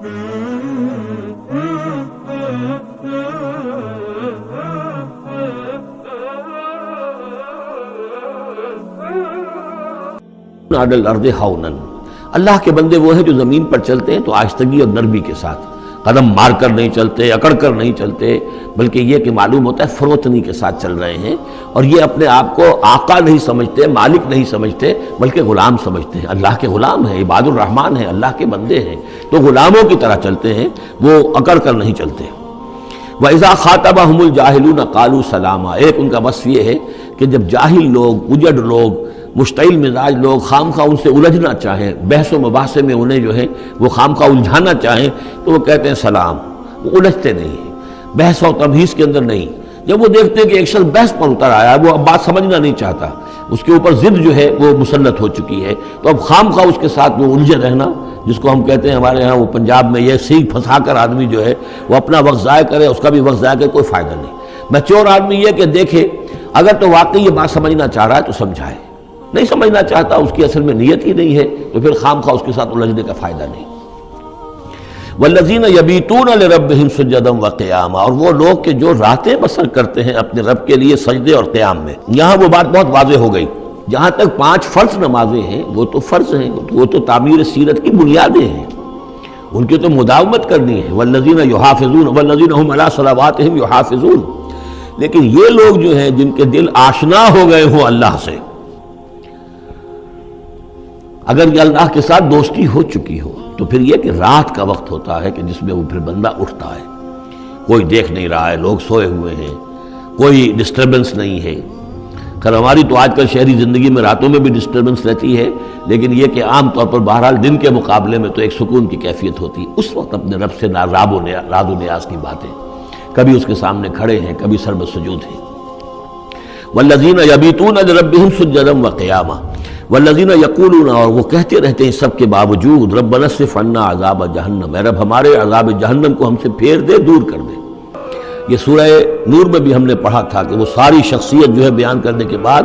علی الارض ہونا، اللہ کے بندے وہ ہیں جو زمین پر چلتے ہیں تو آہستگی اور نرمی کے ساتھ، قدم مار کر نہیں چلتے، اکڑ کر نہیں چلتے، بلکہ یہ کہ معلوم ہوتا ہے فروتنی کے ساتھ چل رہے ہیں، اور یہ اپنے آپ کو آقا نہیں سمجھتے، مالک نہیں سمجھتے، بلکہ غلام سمجھتے ہیں، اللہ کے غلام ہیں، عباد الرحمن ہیں، اللہ کے بندے ہیں، تو غلاموں کی طرح چلتے ہیں، وہ اکڑ کر نہیں چلتے۔ وَإِذَا خَاطَبَهُمُ الْجَاهِلُونَ قَالُوا سَلَامًا، ایک ان کا وصف یہ ہے کہ جب جاہل لوگ، اجڑ لوگ، مشتعل مزاج لوگ خامخواہ ان سے الجھنا چاہیں، بحث و مباحثے میں انہیں جو ہے وہ خامخواہ الجھانا چاہیں، تو وہ کہتے ہیں سلام، وہ الجھتے نہیں ہیں، بحث و تمہیز کے اندر نہیں۔ جب وہ دیکھتے ہیں کہ ایک شخص بحث پر اتر آیا ہے، وہ اب بات سمجھنا نہیں چاہتا، اس کے اوپر ضد جو ہے وہ مسلط ہو چکی ہے، تو اب خامخواہ اس کے ساتھ وہ الجھے رہنا، جس کو ہم کہتے ہیں ہمارے ہاں وہ پنجاب میں یہ سینگ پھنسا کر آدمی جو ہے وہ اپنا وقت ضائع کرے، اس کا بھی وقت ضائع کرے، کوئی فائدہ نہیں۔ میچور آدمی یہ کہ دیکھے اگر تو واقعی یہ بات سمجھنا چاہ رہا ہے تو سمجھائے، نہیں سمجھنا چاہتا، اس کی اصل میں نیت ہی نہیں ہے، تو پھر خامخواہ اس کے ساتھ الجھنے کا فائدہ نہیں۔ والذین یبیتون لربہم سجدا وقیاما، اور وہ لوگ کہ جو راتیں بسر کرتے ہیں اپنے رب کے لیے سجدے اور قیام میں۔ یہاں وہ بات بہت واضح ہو گئی، جہاں تک 5 فرض نمازیں ہیں وہ تو فرض ہیں، وہ تو تعمیر سیرت کی بنیادیں ہیں، ان کی تو مداومت کرنی ہے۔ والذین یحافظون والذین هم علی صلواتہم یحافظون، لیکن یہ لوگ جو ہیں جن کے دل آشنا ہو گئے ہوں اللہ سے، اگر یہ اللہ کے ساتھ دوستی ہو چکی ہو، تو پھر یہ کہ رات کا وقت ہوتا ہے کہ جس میں وہ پھر بندہ اٹھتا ہے، کوئی دیکھ نہیں رہا ہے، لوگ سوئے ہوئے ہیں، کوئی ڈسٹربنس نہیں ہے۔ خیر ہماری تو آج کل شہری زندگی میں راتوں میں بھی ڈسٹربنس رہتی ہے، لیکن یہ کہ عام طور پر بہرحال دن کے مقابلے میں تو ایک سکون کی کیفیت ہوتی ہے، اس وقت اپنے رب سے راز و نیاز کی باتیں، کبھی اس کے سامنے کھڑے ہیں، کبھی سر بسجود ہیں۔ والذین یبیتون لربہم سجدا وقیاما والذین یقولون، اور وہ کہتے رہتے ہیں سب کے باوجود، ربنا اصرف عنا عذاب جہنم، اے رب ہمارے عذاب جہنم کو ہم سے پھیر دے، دور کر دے۔ یہ سورہ نور میں بھی ہم نے پڑھا تھا کہ وہ ساری شخصیت جو ہے بیان کرنے کے بعد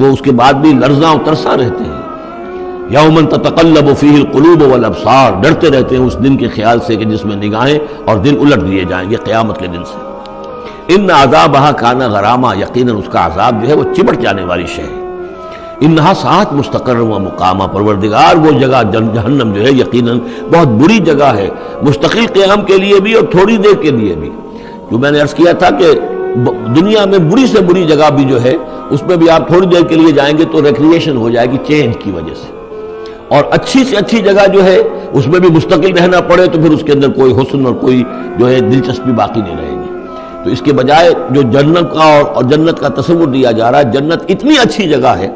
وہ اس کے بعد بھی لرزاں و ترساں رہتے ہیں۔ یوما تتقلب فیہ القلوب والابصار، ڈرتے رہتے ہیں اس دن کے خیال سے کہ جس میں نگاہیں اور دل الٹ دیے جائیں گے قیامت کے دن سے۔ ان عذابہا کان غراما، یقیناً اس کا عذاب جو ہے وہ چمٹ جانے والی شے ہے۔ انہا ساعت مستقر و مقامہ، پروردگار وہ جگہ جہنم جو ہے یقیناً بہت بری جگہ ہے، مستقل قیام کے لیے بھی اور تھوڑی دیر کے لیے بھی۔ جو میں نے عرض کیا تھا کہ دنیا میں بری سے بری جگہ بھی جو ہے اس میں بھی آپ تھوڑی دیر کے لیے جائیں گے تو ریکریشن ہو جائے گی چینج کی وجہ سے، اور اچھی سے اچھی جگہ جو ہے اس میں بھی مستقل رہنا پڑے تو پھر اس کے اندر کوئی حسن اور کوئی جو ہے دلچسپی باقی نہیں رہے گی۔ تو اس کے بجائے جو جنت کا اور جنت کا تصور دیا جا رہا ہے، جنت اتنی اچھی جگہ ہے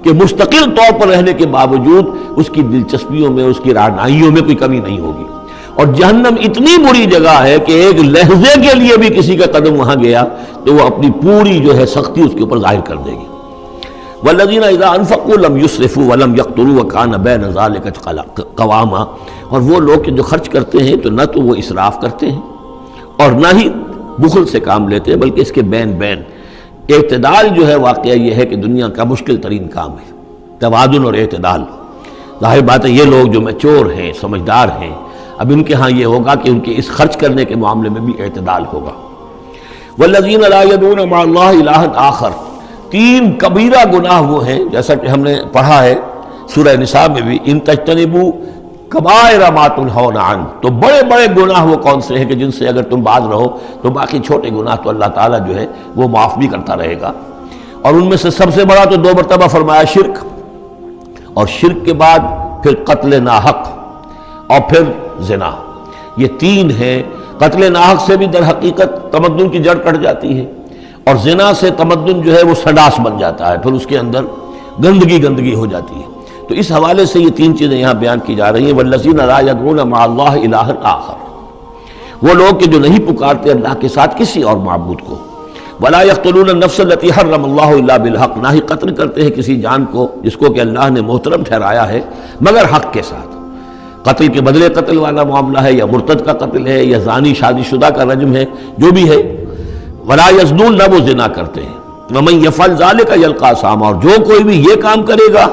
کہ مستقل طور پر رہنے کے باوجود اس کی دلچسپیوں میں، اس کی رعنائیوں میں کوئی کمی نہیں ہوگی، اور جہنم اتنی بری جگہ ہے کہ ایک لحظے کے لیے بھی کسی کا قدم وہاں گیا تو وہ اپنی پوری جو ہے سختی اس کے اوپر ظاہر کر دے گی۔ والذین اذا انفقوا لم یسرفوا ولم یقتروا وکان بین ذلک قواما، اور وہ لوگ کہ جو خرچ کرتے ہیں تو نہ تو وہ اسراف کرتے ہیں اور نہ ہی بخل سے کام لیتے ہیں، بلکہ اس کے بین اعتدال جو ہے واقعہ یہ ہے کہ دنیا کا مشکل ترین کام ہے، توازن اور اعتدال۔ ظاہر بات ہے یہ لوگ جو میچور ہیں، سمجھدار ہیں، اب ان کے ہاں یہ ہوگا کہ ان کے اس خرچ کرنے کے معاملے میں بھی اعتدال ہوگا۔ والذین لا یدعون مع اللہ الہا آخر، 3 کبیرہ گناہ وہ ہیں جیسا کہ ہم نے پڑھا ہے سورہ نساء میں بھی، ان تجتنبوا کبائر ما تنہون عنہ، تو بڑے بڑے گناہ وہ کون سے ہیں کہ جن سے اگر تم باز رہو تو باقی چھوٹے گناہ تو اللہ تعالیٰ جو ہے وہ معاف بھی کرتا رہے گا۔ اور ان میں سے سب سے بڑا تو 2 مرتبہ فرمایا شرک، اور شرک کے بعد پھر قتل ناحق اور پھر زنا، یہ 3 ہیں۔ قتل ناحق سے بھی در حقیقت تمدن کی جڑ کٹ جاتی ہے، اور زنا سے تمدن جو ہے وہ سڈاس بن جاتا ہے، پھر اس کے اندر گندگی ہو جاتی ہے۔ تو اس حوالے سے یہ 3 چیزیں یہاں بیان کی جا رہی ہیں۔ والذین لا یدعون مع اللہ الہا آخر، وہ لوگ کہ جو نہیں پکارتے اللہ کے ساتھ کسی اور معبود کو۔ ولا یقتلون النفس التي حرم اللہ الا بالحق، نہ ہی قتل کرتے ہیں کسی جان کو جس کو کہ اللہ نے محترم ٹھہرایا ہے مگر حق کے ساتھ۔ قتل کے بدلے قتل والا معاملہ ہے، یا مرتد کا قتل ہے، یا زانی شادی شدہ کا رجم ہے، جو بھی ہے۔ ولا یزنون، نہ وہ زنا کرتے ہیں۔ ومن یفعل ذلک یلقى اثاما، اور جو کوئی بھی یہ کام کرے گا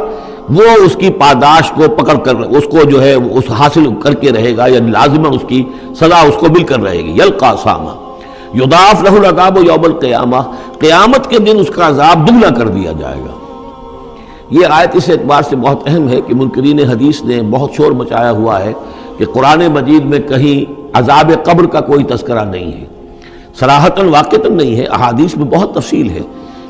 وہ اس کی پاداش کو پکڑ کر اس کو جو ہے اس حاصل کر کے رہے گا، یعنی لازماً اس کی سزا اس کو مل کر رہے گی۔ یلقا ساما یضاعف لہ العذاب یوم القیامہ، قیامت کے دن اس کا عذاب دگنا کر دیا جائے گا۔ یہ آیت اس اعتبار سے بہت اہم ہے کہ منکرین حدیث نے بہت شور مچایا ہوا ہے کہ قرآن مجید میں کہیں عذاب قبر کا کوئی تذکرہ نہیں ہے، صراحتاً واقعتاً نہیں ہے، احادیث میں بہت تفصیل ہے،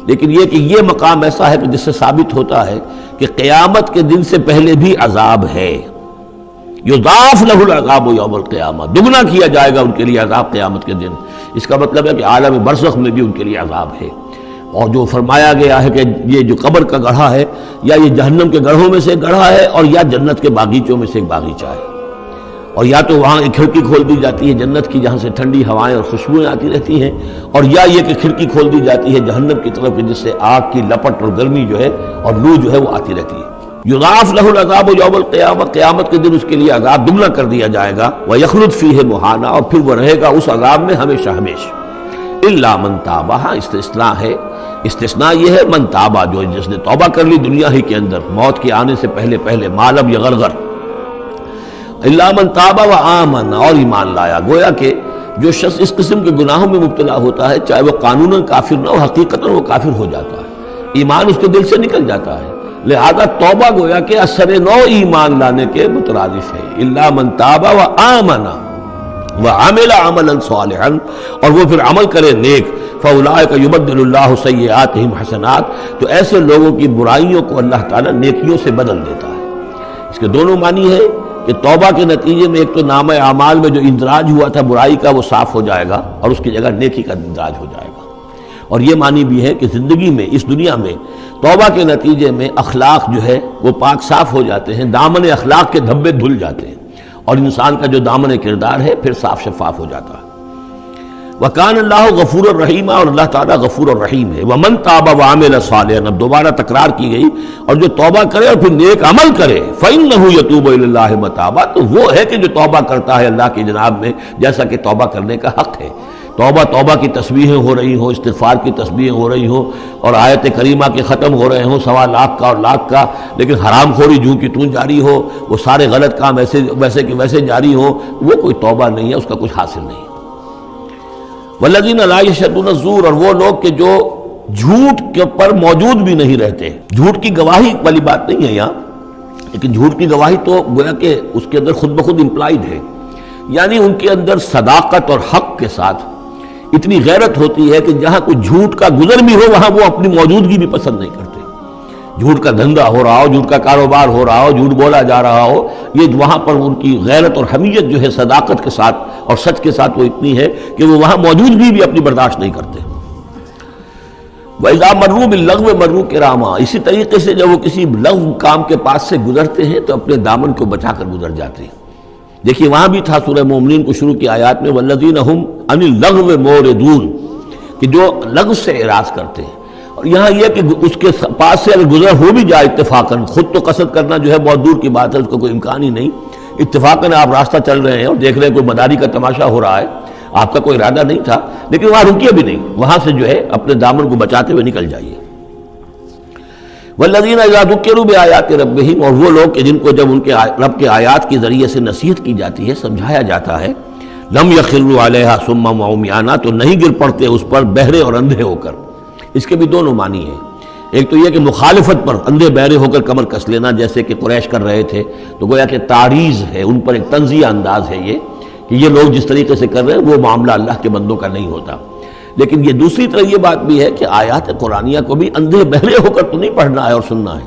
لیکن یہ کہ یہ مقام ایسا ہے کہ جس سے ثابت ہوتا ہے کہ قیامت کے دن سے پہلے بھی عذاب ہے۔ یضاعف لہ العذاب یوم القیامہ، دگنا کیا جائے گا ان کے لیے عذاب قیامت کے دن۔ اس کا مطلب ہے کہ عالم برزخ میں بھی ان کے لیے عذاب ہے۔ اور جو فرمایا گیا ہے کہ یہ جو قبر کا گڑھا ہے یا یہ جہنم کے گڑھوں میں سے گڑھا ہے اور یا جنت کے باغیچوں میں سے ایک باغیچہ ہے، اور یا تو وہاں ایک کھڑکی کھول دی جاتی ہے جنت کی جہاں سے ٹھنڈی ہوائیں اور خوشبوئیں آتی رہتی ہیں، اور یا یہ کہ کھڑکی کھول دی جاتی ہے جہنم کی طرف جس سے آگ کی لپٹ اور گرمی جو ہے اور لو جو ہے وہ آتی رہتی ہے۔ یضاعف لہ العذاب یوم القیامہ، قیامت کے دن اس کے لیے عذاب دگنا کر دیا جائے گا۔ ویخلد فیہ مہانا، اور پھر وہ رہے گا اس عذاب میں ہمیشہ ہمیشہ۔ الا من تاب، ہاں استثناء ہے، استثناء یہ ہے من تابہ، جو جس نے توبہ کر لی دنیا ہی کے اندر موت کے آنے سے پہلے پہلے، ما لم یغرغر، الا من تابہ و آمن، اور ایمان لایا۔ گویا کہ جو شخص اس قسم کے گناہوں میں مبتلا ہوتا ہے چاہے وہ قانوناً کافر نہ ہو، حقیقتاً وہ کافر ہو جاتا ہے، ایمان اس کے دل سے نکل جاتا ہے، لہذا توبہ گویا کہ اثر نو ایمان لانے کے مترادف ہے۔ الا من تاب و آمن وعمل عملا صالحا، اور وہ پھر عمل کرے نیک، فاولئک یبدل اللہ سیئاتہم حسنات، تو ایسے لوگوں کی برائیوں کو اللہ تعالیٰ نیکیوں سے بدل دیتا ہے۔ اس کے دونوں معنی ہے کہ توبہ کے نتیجے میں ایک تو نامہ اعمال میں جو اندراج ہوا تھا برائی کا وہ صاف ہو جائے گا اور اس کی جگہ نیکی کا اندراج ہو جائے گا، اور یہ معنی بھی ہے کہ زندگی میں اس دنیا میں توبہ کے نتیجے میں اخلاق جو ہے وہ پاک صاف ہو جاتے ہیں، دامن اخلاق کے دھبے دھل جاتے ہیں، اور انسان کا جو دامن کردار ہے پھر صاف شفاف ہو جاتا ہے۔ وَكَانَ اللَّهُ غَفُورًا رَحِيمًا، اور اللہ تعالیٰ غفور الرحیم ہے۔ وَمَن تَابَ وَعَمِلَ صَالِحًا، اب دوبارہ تکرار کی گئی، اور جو توبہ کرے اور پھر نیک عمل کرے، فَإِنَّهُ يَتُوبُ إِلَى اللَّهِ مَتَابًا، تو وہ ہے کہ جو توبہ کرتا ہے اللہ کی جناب میں جیسا کہ توبہ کرنے کا حق ہے۔ توبہ کی تسبیحیں ہو رہی ہوں، استغفار کی تسبیحیں ہو رہی ہوں، اور آیت کریمہ کے ختم ہو رہے ہوں 1.25 لاکھ کا اور لاکھ کا، لیکن حرام خوری جوں کی توں جاری ہو، وہ سارے غلط کام ویسے کہ ویسے جاری ہو، وہ کوئی توبہ نہیں ہے، اس کا کچھ حاصل نہیں۔ والذین لا یشهدون الزور، اور وہ لوگ کہ جو جھوٹ کے پر موجود بھی نہیں رہتے۔ جھوٹ کی گواہی والی بات نہیں ہے یہاں، لیکن جھوٹ کی گواہی تو گویا کہ اس کے اندر خود بخود امپلائڈ ہے، یعنی ان کے اندر صداقت اور حق کے ساتھ اتنی غیرت ہوتی ہے کہ جہاں کوئی جھوٹ کا گزر بھی ہو وہاں وہ اپنی موجودگی بھی پسند نہیں کرتے۔ جھوٹ کا دھندا ہو رہا ہو، جھوٹ کا کاروبار ہو رہا ہو، جھوٹ بولا جا رہا ہو، یہ وہاں پر ان کی غیرت اور حمیت جو ہے صداقت کے ساتھ اور سچ کے ساتھ وہ اتنی ہے کہ وہ وہاں موجودگی بھی اپنی برداشت نہیں کرتے۔ وَإِذَا مَرُّوا بِاللَّغْوِ مَرُّوا كِرَامًا، اسی طریقے سے جب وہ کسی لغو کام کے پاس سے گزرتے ہیں تو اپنے دامن کو بچا کر گزر جاتے ہیں۔ دیکھیے وہاں بھی تھا سورہ مومنین کو شروع کی آیات میں وَالَّذِينَ هُمْ عَنِ اللَّغْوِ مُعْرِضُونَ، کہ جو لغو سے اعراض کرتے ہیں، اور یہاں یہ کہ اس کے پاس سے اگر گزر ہو بھی جائے اتفاقاً، خود تو قصد کرنا جو ہے بہت دور کی بات ہے، اس کا کوئی امکان ہی نہیں، اتفاقاً آپ راستہ چل رہے ہیں اور دیکھ رہے ہیں کوئی مداری کا تماشا ہو رہا ہے، آپ کا کوئی ارادہ نہیں تھا، لیکن وہاں رکیے بھی نہیں، وہاں سے جو ہے اپنے دامن کو بچاتے ہوئے نکل جائیے۔ والذین اذا ذکروا بآیات ربہم، اور وہ لوگ کہ جن کو جب ان کے رب کے آیات کے ذریعے سے نصیحت کی جاتی ہے، سمجھایا جاتا ہے، لم یخروا علیہا صما وعمیانا، تو نہیں گر پڑتے اس پر بہرے اور اندھے ہو کر۔ اس کے بھی دونوں معنی ہیں، ایک تو یہ کہ مخالفت پر اندھے بہرے ہو کر کمر کس لینا، جیسے کہ قریش کر رہے تھے، تو گویا کہ تعریض ہے، ان پر ایک طنزیہ انداز ہے یہ کہ یہ لوگ جس طریقے سے کر رہے ہیں وہ معاملہ اللہ کے بندوں کا نہیں ہوتا۔ لیکن یہ دوسری طرح یہ بات بھی ہے کہ آیات قرآنیہ کو بھی اندھے بہرے ہو کر تو نہیں پڑھنا ہے اور سننا ہے،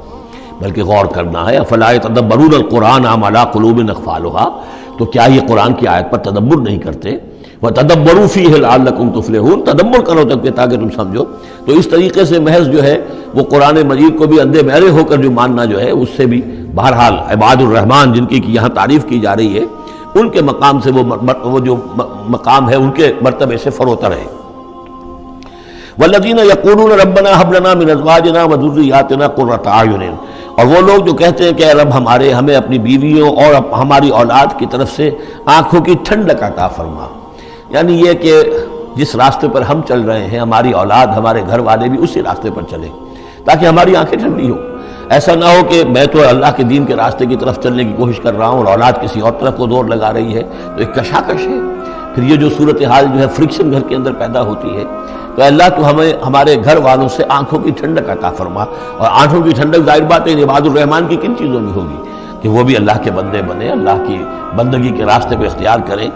بلکہ غور کرنا ہے۔ افلا یتدبرون القرآن ام علی قلوب اقفالها، تو کیا یہ قرآن کی آیت پر تدبر نہیں کرتے؟ وَتَدَبَّرُوا فِيهِ لَعَلَّكُمْ تُفْلِحُونَ، تدبر کرو تاکہ تم سمجھو۔ تو اس طریقے سے محض جو ہے وہ قرآن مجید کو بھی اندھے بہرے ہو کر جو ماننا جو ہے اس سے بھی بہرحال عباد الرحمن جن کی یہاں تعریف کی جا رہی ہے ان کے مقام سے وہ جو مقام ہے ان کے مرتبے سے فروتر ہے۔ وَالَّذِينَ يَقُولُونَ رَبَّنَا هَبْ لَنَا مِنْ أَزْوَاجِنَا وَذُرِّيَّاتِنَا قُرَّةَ أَعْيُنٍ، اور وہ لوگ جو کہتے ہیں کہ اے رب ہمیں اپنی بیویوں اور ہماری اولاد کی طرف سے آنکھوں کی ٹھنڈک عطا فرما، یعنی یہ کہ جس راستے پر ہم چل رہے ہیں ہماری اولاد ہمارے گھر والے بھی اسی راستے پر چلیں تاکہ ہماری آنکھیں ٹھنڈی ہوں۔ ایسا نہ ہو کہ میں تو اللہ کے دین کے راستے کی طرف چلنے کی کوشش کر رہا ہوں اور اولاد کسی اور طرف کو دور لگا رہی ہے، تو ایک کشاکش ہے۔ پھر یہ جو صورتحال جو ہے فرکشن گھر کے اندر پیدا ہوتی ہے، تو اللہ تو ہمیں ہمارے گھر والوں سے آنکھوں کی ٹھنڈک عطا فرما، اور آنکھوں کی ٹھنڈک ظاہر بات ہے عباد الرحمن کی کن چیزوں میں ہوگی کہ وہ بھی اللہ کے بندے بنے، اللہ کی بندگی کے راستے کو اختیار کریں۔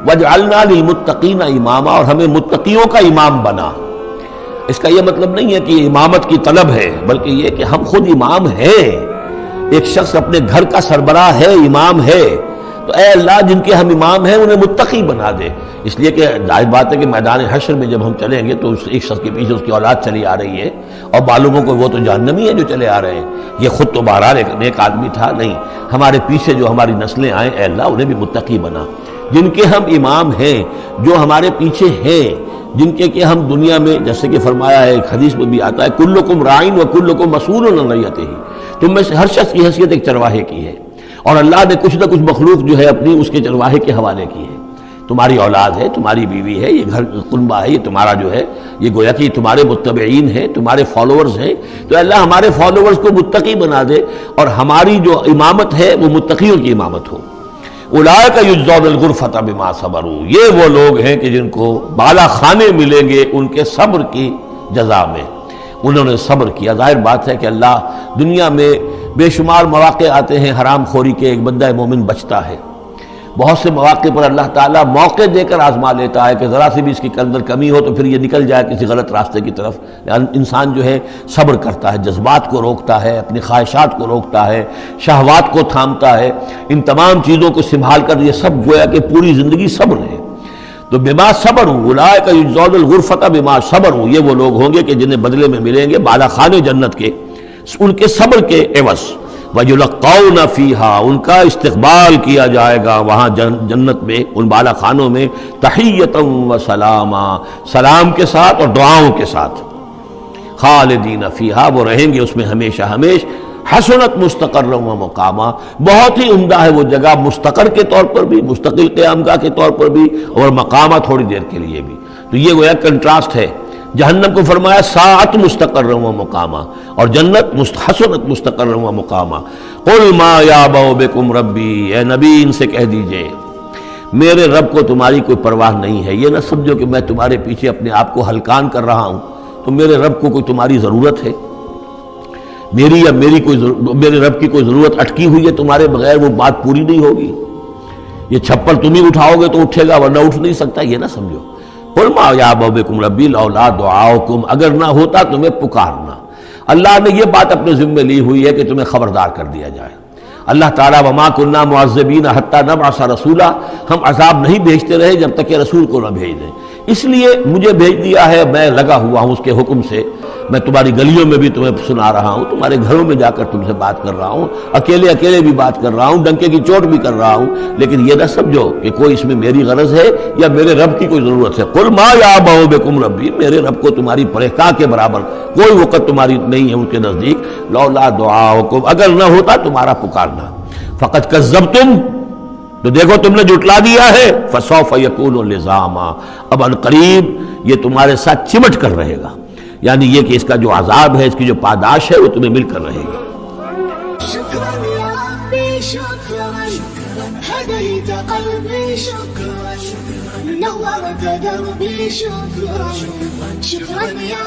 وَجْعَلْنَا لِلْمُتَّقِينَ اماما، اور ہمیں متقیوں کا امام بنا۔ اس کا یہ مطلب نہیں ہے کہ امامت کی طلب ہے، بلکہ یہ کہ ہم خود امام ہیں۔ ایک شخص اپنے گھر کا سربراہ ہے، امام ہے، تو اے اللہ جن کے ہم امام ہیں انہیں متقی بنا دے۔ اس لیے کہ ظاہر بات ہے کہ میدان حشر میں جب ہم چلیں گے تو ایک شخص کے پیچھے اس کی اولاد چلی آ رہی ہے، اور معلوم ہو کہ وہ تو جہنمی ہے جو چلے آ رہے ہیں، یہ خود تو بہرحال ایک نیک آدمی تھا نہیں، ہمارے پیچھے جو ہماری نسلیں آئیں اے اللہ انہیں بھی متقی بنا۔ جن کے ہم امام ہیں، جو ہمارے پیچھے ہیں، جن کے کہ ہم دنیا میں جیسے کہ فرمایا ہے ایک حدیث میں بھی آتا ہے کلکم رائن و کلکم مسئول عن رعیتہ، تم میں سے ہر شخص کی حیثیت ایک چرواہے کی ہے، اور اللہ نے کچھ نہ کچھ مخلوق جو ہے اپنی اس کے چرواہے کے حوالے کی ہے۔ تمہاری اولاد ہے، تمہاری بیوی ہے، یہ گھر کنبہ ہے، یہ تمہارا جو ہے یہ گویا کہ تمہارے متبعین ہیں، تمہارے فالوورز ہیں، تو اللہ ہمارے فالوورز کو متقی بنا دے، اور ہماری جو امامت ہے وہ متقیوں کی امامت ہو۔ اولئک یجزون الغرفۃ بما صبروا، یہ وہ لوگ ہیں کہ جن کو بالا خانے ملیں گے ان کے صبر کی جزا میں، انہوں نے صبر کیا۔ ظاہر بات ہے کہ اللہ دنیا میں بے شمار مواقع آتے ہیں حرام خوری کے، ایک بندہ مومن بچتا ہے، بہت سے مواقع پر اللہ تعالیٰ موقع دے کر آزما لیتا ہے کہ ذرا سی بھی اس کے اندر کمی ہو تو پھر یہ نکل جائے کسی غلط راستے کی طرف۔ انسان جو ہے صبر کرتا ہے، جذبات کو روکتا ہے، اپنی خواہشات کو روکتا ہے، شہوات کو تھامتا ہے، ان تمام چیزوں کو سنبھال کر یہ سب گویا کہ پوری زندگی صبر ہے۔ تو بما صبروا اولئک یجزون الغرفۃ بما صبروا، یہ وہ لوگ ہوں گے کہ جنہیں بدلے میں ملیں گے بالا خانے جنت کے ان کے صبر کے عوض۔ وَيُلَقَّوْنَ فِيهَا، ان کا استقبال کیا جائے گا وہاں جنت میں، ان بالا خانوں میں، تحیۃ وسلاما، سلام کے ساتھ اور دعاؤں کے ساتھ۔ خالدین فیہا، وہ رہیں گے اس میں ہمیشہ ہمیش۔ حسنت مستقرا و مقاما، بہت ہی عمدہ ہے وہ جگہ، مستقر کے طور پر بھی، مستقل قیام گاہ کے طور پر بھی، اور مقامہ تھوڑی دیر کے لیے بھی۔ تو یہ گویا کنٹراسٹ ہے۔ جہنم کو فرمایا ساعت مستقرا و مقاما، اور جنت حسنت مستقرا و مقاما۔ قل ما یعبأ بکم ربی، اے نبی ان سے کہہ دیجئے میرے رب کو تمہاری کوئی پرواہ نہیں ہے۔ یہ نہ سمجھو کہ میں تمہارے پیچھے اپنے آپ کو ہلکان کر رہا ہوں، تو میرے رب کو کوئی تمہاری ضرورت ہے؟ میری یا میرے رب کی کوئی ضرورت اٹکی ہوئی ہے تمہارے بغیر، وہ بات پوری نہیں ہوگی؟ یہ چھپر تم ہی اٹھاؤ گے تو اٹھے گا، ورنہ اٹھ نہیں سکتا، یہ نہ سمجھو۔ قل ما یعبأ بکم ربی لولا دعاؤکم، اگر نہ ہوتا تمہیں پکارنا۔ اللہ نے یہ بات اپنے ذمہ لی ہوئی ہے کہ تمہیں خبردار کر دیا جائے۔ اللہ تعالیٰ وما کننا معذبین حتی نبعث رسولا، ہم عذاب نہیں بھیجتے رہے جب تک کہ رسول کو نہ بھیج دیں، اس لیے مجھے بھیج دیا ہے، میں لگا ہوا ہوں اس کے حکم سے۔ میں تمہاری گلیوں میں بھی تمہیں سنا رہا ہوں، تمہارے گھروں میں جا کر تم سے بات کر رہا ہوں، اکیلے اکیلے بھی بات کر رہا ہوں، ڈنکے کی چوٹ بھی کر رہا ہوں، لیکن یہ نہ سمجھو کہ کوئی اس میں میری غرض ہے یا میرے رب کی کوئی ضرورت ہے۔ قل ما یعبأ بکم ربی، میرے رب کو تمہاری پرہیزگاہ کے برابر کوئی وقت تمہاری نہیں ہے ان کے نزدیک۔ لولا دعاؤکم، اگر نہ ہوتا تمہارا پکارنا۔ فقد کذبتم، تو دیکھو تم نے جھٹلا دیا ہے۔ فسوف یکون لزاما، اب ان قریب یہ تمہارے ساتھ چمٹ کر رہے گا، یعنی یہ کہ اس کا جو عذاب ہے، اس کی جو پاداش ہے وہ تمہیں مل کر رہے گی۔ شکرا یا ربی شکرا، ہدیت قلبی شکرا، نورت دربی شکرا، شکرا یا